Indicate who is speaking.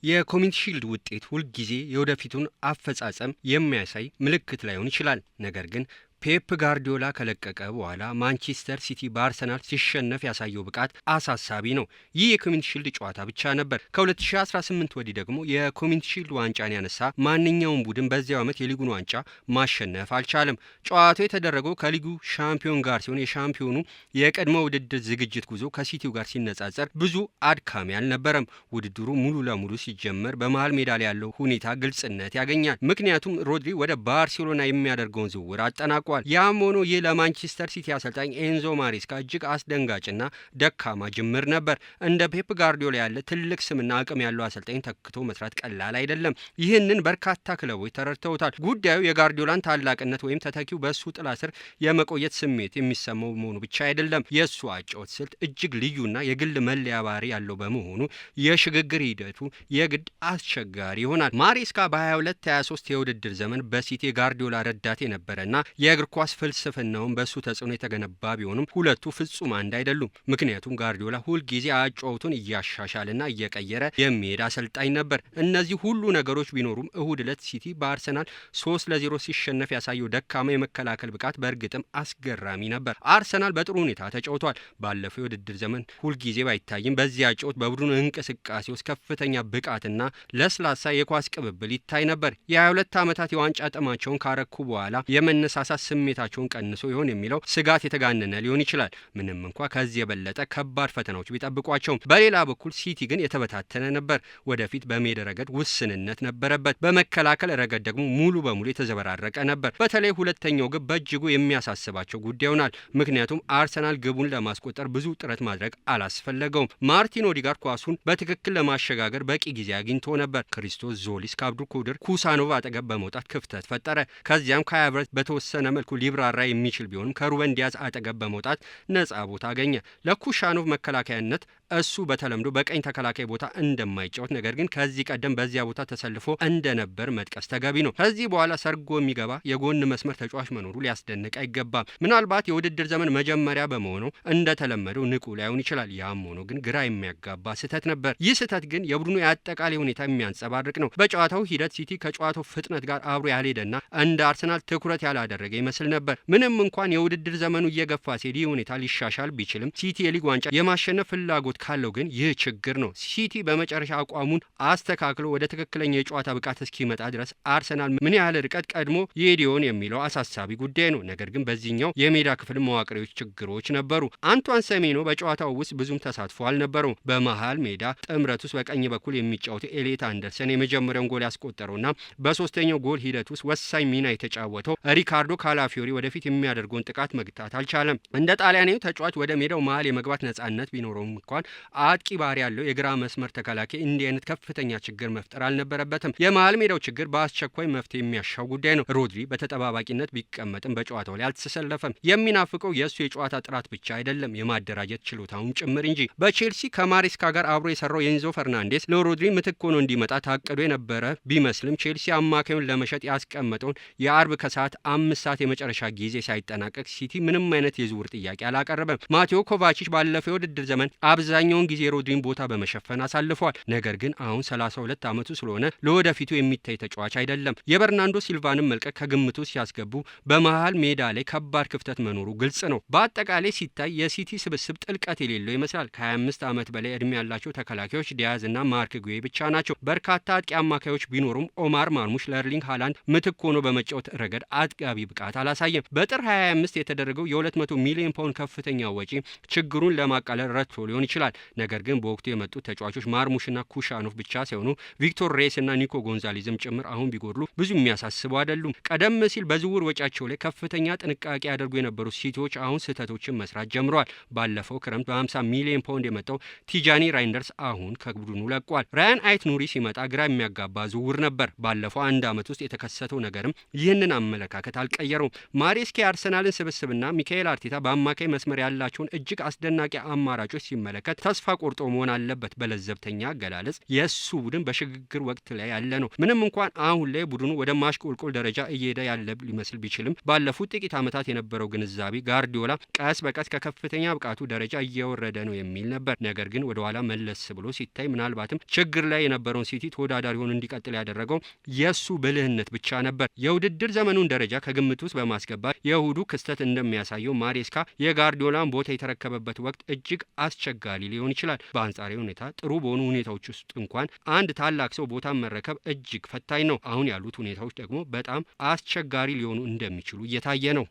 Speaker 1: የኮሚኒቲ ሺልድ ውጤት ሁልጊዜ የወደፊቱን አፈጻጸም የሚያሳይ ምልክት ላይሆን ይችላል። ነገር ግን ፔፕ ጋርዲዮላ ከለቀቀ በኋላ ማንቸስተር ሲቲ በአርሰናል ሲሸነፍ ያሳየው ብቃት አሳሳቢ ነው። ይህ የኮሚኒቲ ሺልድ ጨዋታ ብቻ ነበር። ከ2018 ወዲህ ደግሞ የኮሚኒቲ ሺልድ ዋንጫን ያነሳ ማንኛውም ቡድን በዚያው ዓመት የሊጉን ዋንጫ ማሸነፍ አልቻለም። ጨዋታው የተደረገው ከሊጉ ሻምፒዮን ጋር ሲሆን የሻምፒዮኑ የቅድመ ውድድር ዝግጅት ጉዞ ከሲቲው ጋር ሲነጻጸር ብዙ አድካሚ አልነበረም። ውድድሩ ሙሉ ለሙሉ ሲጀመር በመሃል ሜዳ ላይ ያለው ሁኔታ ግልጽነት ያገኛል። ምክንያቱም ሮድሪ ወደ ባርሴሎና የሚያደርገውን ዝውውር አጠናቋል። ያም ሆኖ ይህ ለማንቸስተር ሲቲ አሰልጣኝ ኤንዞ ማሬስካ እጅግ አስደንጋጭና ደካማ ጅምር ነበር። እንደ ፔፕ ጋርዲዮላ ያለ ትልቅ ስምና አቅም ያለው አሰልጣኝ ተክቶ መስራት ቀላል አይደለም። ይህንን በርካታ ክለቦች ተረድተውታል። ጉዳዩ የጋርዲዮላን ታላቅነት ወይም ተተኪው በእሱ ጥላ ስር የመቆየት ስሜት የሚሰማው መሆኑ ብቻ አይደለም። የእሱ አጨዋወት ስልት እጅግ ልዩና የግል መለያ ባህሪ ያለው በመሆኑ የሽግግር ሂደቱ የግድ አስቸጋሪ ይሆናል። ማሬስካ በ22-23 የውድድር ዘመን በሲቲ ጋርዲዮላ ረዳት የነበረና የእግር ኳስ ፍልስፍናውን በእሱ ተጽዕኖ የተገነባ ቢሆንም ሁለቱ ፍጹም አንድ አይደሉም። ምክንያቱም ጋርዲዮላ ሁልጊዜ አጨዋወቱን እያሻሻልና እየቀየረ የሚሄድ አሰልጣኝ ነበር። እነዚህ ሁሉ ነገሮች ቢኖሩም እሁድ ዕለት ሲቲ በአርሰናል 3-0 ሲሸነፍ ያሳየው ደካማ የመከላከል ብቃት በእርግጥም አስገራሚ ነበር። አርሰናል በጥሩ ሁኔታ ተጫውቷል። ባለፈው የውድድር ዘመን ሁልጊዜ ባይታይም በዚህ አጨዋወት በቡድኑ እንቅስቃሴ ውስጥ ከፍተኛ ብቃትና ለስላሳ የኳስ ቅብብል ይታይ ነበር። የ22 ዓመታት የዋንጫ ጥማቸውን ካረኩ በኋላ የመነሳሳት ስሜታቸውን ቀንሶ ይሆን የሚለው ስጋት የተጋነነ ሊሆን ይችላል። ምንም እንኳ ከዚህ የበለጠ ከባድ ፈተናዎች ቢጠብቋቸውም፣ በሌላ በኩል ሲቲ ግን የተበታተነ ነበር። ወደፊት በሜዳ ረገድ ውስንነት ነበረበት። በመከላከል ረገድ ደግሞ ሙሉ በሙሉ የተዘበራረቀ ነበር። በተለይ ሁለተኛው ግብ በእጅጉ የሚያሳስባቸው ጉዳይ ሆኗል። ምክንያቱም አርሰናል ግቡን ለማስቆጠር ብዙ ጥረት ማድረግ አላስፈለገውም። ማርቲን ኦዲጋርድ ኳሱን በትክክል ለማሸጋገር በቂ ጊዜ አግኝቶ ነበር። ክሪስቶስ ዞሊስ ከአብዱልቃድር ኩሳኖቭ አጠገብ በመውጣት ክፍተት ፈጠረ። ከዚያም ከሀቨርትዝ በተወሰነ መልኩ ሊብራራ የሚችል ቢሆንም ከሩበን ዲያዝ አጠገብ በመውጣት ነጻ ቦታ አገኘ። ለኩሻኖቭ መከላከያነት እሱ በተለምዶ በቀኝ ተከላካይ ቦታ እንደማይጫወት ነገር ግን ከዚህ ቀደም በዚያ ቦታ ተሰልፎ እንደነበር መጥቀስ ተገቢ ነው። ከዚህ በኋላ ሰርጎ የሚገባ የጎን መስመር ተጫዋች መኖሩ ሊያስደንቅ አይገባም። ምናልባት የውድድር ዘመን መጀመሪያ በመሆኑ እንደተለመደው ንቁ ላይሆን ይችላል። ያም ሆኖ ግን ግራ የሚያጋባ ስህተት ነበር። ይህ ስህተት ግን የቡድኑ የአጠቃላይ ሁኔታ የሚያንጸባርቅ ነው። በጨዋታው ሂደት ሲቲ ከጨዋታው ፍጥነት ጋር አብሮ ያልሄደና እንደ አርሰናል ትኩረት ያላደረገ ይመስል ነበር። ምንም እንኳን የውድድር ዘመኑ እየገፋ ሲሄድ ይህ ሁኔታ ሊሻሻል ቢችልም ሲቲ የሊግ ዋንጫ የማሸነፍ ፍላጎት ካለው ግን ይህ ችግር ነው። ሲቲ በመጨረሻ አቋሙን አስተካክሎ ወደ ትክክለኛ የጨዋታ ብቃት እስኪመጣ ድረስ አርሰናል ምን ያህል ርቀት ቀድሞ ይሄድ የሚለው አሳሳቢ ጉዳይ ነው። ነገር ግን በዚህኛው የሜዳ ክፍል መዋቅራዊ ችግሮች ነበሩ። አንቷን ሰሜኖ በጨዋታው ውስጥ ብዙም ተሳትፎ አልነበረውም። በመሃል ሜዳ ጥምረት ውስጥ በቀኝ በኩል የሚጫወተው ኤሌት አንደርሰን የመጀመሪያውን ጎል ያስቆጠረውና በሶስተኛው ጎል ሂደት ውስጥ ወሳኝ ሚና የተጫወተው ሪካርዶ ካላፊዮሪ ወደፊት የሚያደርገውን ጥቃት መግታት አልቻለም። እንደ ጣሊያናዊው ተጫዋች ወደ ሜዳው መሃል የመግባት ነጻነት ቢኖረውም እንኳን አጥቂ ባህሪ ያለው የግራ መስመር ተከላካይ እንዲህ አይነት ከፍተኛ ችግር መፍጠር አልነበረበትም። የመሃል ሜዳው ችግር በአስቸኳይ መፍትሄ የሚያሻው ጉዳይ ነው። ሮድሪ በተጠባባቂነት ቢቀመጥም በጨዋታው ላይ አልተሰለፈም። የሚናፍቀው የእሱ የጨዋታ ጥራት ብቻ አይደለም የማደራጀት ችሎታውን ጭምር እንጂ። በቼልሲ ከማሬስካ ጋር አብሮ የሰራው የኤንዞ ፈርናንዴስ ለሮድሪ ምትክ ሆኖ እንዲመጣ ታቅዶ የነበረ ቢመስልም ቼልሲ አማካዩን ለመሸጥ ያስቀመጠውን የአርብ ከሰዓት 5 ሰዓት የመጨረሻ ጊዜ ሳይጠናቀቅ ሲቲ ምንም አይነት የዝውውር ጥያቄ አላቀረበም። ማቴዎ ኮቫቺች ባለፈው የውድድር ዘመን አብዛኛውን ጊዜ ሮድሪን ቦታ በመሸፈን አሳልፏል። ነገር ግን አሁን 32 ዓመቱ ስለሆነ ለወደፊቱ የሚታይ ተጫዋች አይደለም። የበርናንዶ ሲልቫንም መልቀቅ ከግምቱ ሲያስገቡ በመሃል ሜዳ ላይ ከባድ ክፍተት መኖሩ ግልጽ ነው። በአጠቃላይ ሲታይ የሲቲ ስብስብ ጥልቀት የሌለው ይመስላል። ከ25 ዓመት በላይ እድሜ ያላቸው ተከላካዮች ዲያዝ እና ማርክ ጉዌ ብቻ ናቸው። በርካታ አጥቂ አማካዮች ቢኖሩም ኦማር ማርሙሽ ለእርሊንግ ሃላንድ ምትክ ሆኖ በመጫወት ረገድ አጥጋቢ ብቃት አላሳየም። በጥር 25 የተደረገው የ200 ሚሊዮን ፓውንድ ከፍተኛ ወጪ ችግሩን ለማቃለል ረድቶ ሊሆን ይችላል። ነገር ግን በወቅቱ የመጡት ተጫዋቾች ማርሙሽና ኩሻኖቭ ብቻ ሳይሆኑ ቪክቶር ሬስ እና ኒኮ ጎንዛሌዝም ጭምር አሁን ቢጎድሉ ብዙ የሚያሳስቡ አይደሉም። ቀደም ሲል በዝውውር ወጪያቸው ላይ ከፍተኛ ጥንቃቄ ያደርጉ የነበሩ ሲቲዎች አሁን ስህተቶችን መስራት ጀምረዋል። ባለፈው ክረምት በ50 ሚሊዮን ፓውንድ የመጣው ቲጃኒ ራይንደርስ አሁን ከቡድኑ ለቋል። ራያን አይት ኑሪ ሲመጣ ግራ የሚያጋባ ዝውውር ነበር። ባለፈው አንድ ዓመት ውስጥ የተከሰተው ነገርም ይህንን አመለካከት አልቀየረውም። ማሬስካ የአርሰናልን ስብስብና ሚካኤል አርቴታ በአማካይ መስመር ያላቸውን እጅግ አስደናቂ አማራጮች ሲመለከት ለማለት ተስፋ ቆርጦ መሆን አለበት። በለዘብተኛ አገላለጽ የእሱ ቡድን በሽግግር ወቅት ላይ ያለ ነው። ምንም እንኳን አሁን ላይ ቡድኑ ወደ ማሽቆልቆል ደረጃ እየሄደ ያለ ሊመስል ቢችልም ባለፉት ጥቂት ዓመታት የነበረው ግንዛቤ ጋርዲዮላ ቀስ በቀስ ከከፍተኛ ብቃቱ ደረጃ እየወረደ ነው የሚል ነበር። ነገር ግን ወደ ኋላ መለስ ብሎ ሲታይ ምናልባትም ችግር ላይ የነበረውን ሲቲ ተወዳዳሪ ሆኖ እንዲቀጥል ያደረገው የሱ ብልህነት ብቻ ነበር። የውድድር ዘመኑን ደረጃ ከግምት ውስጥ በማስገባት የእሁዱ ክስተት እንደሚያሳየው ማሬስካ የጋርዲዮላን ቦታ የተረከበበት ወቅት እጅግ አስቸጋሪ ሊሆን ይችላል። በአንጻራዊ ሁኔታ ጥሩ በሆኑ ሁኔታዎች ውስጥ እንኳን አንድ ታላቅ ሰው ቦታን መረከብ እጅግ ፈታኝ ነው። አሁን ያሉት ሁኔታዎች ደግሞ በጣም አስቸጋሪ ሊሆኑ እንደሚችሉ እየታየ ነው።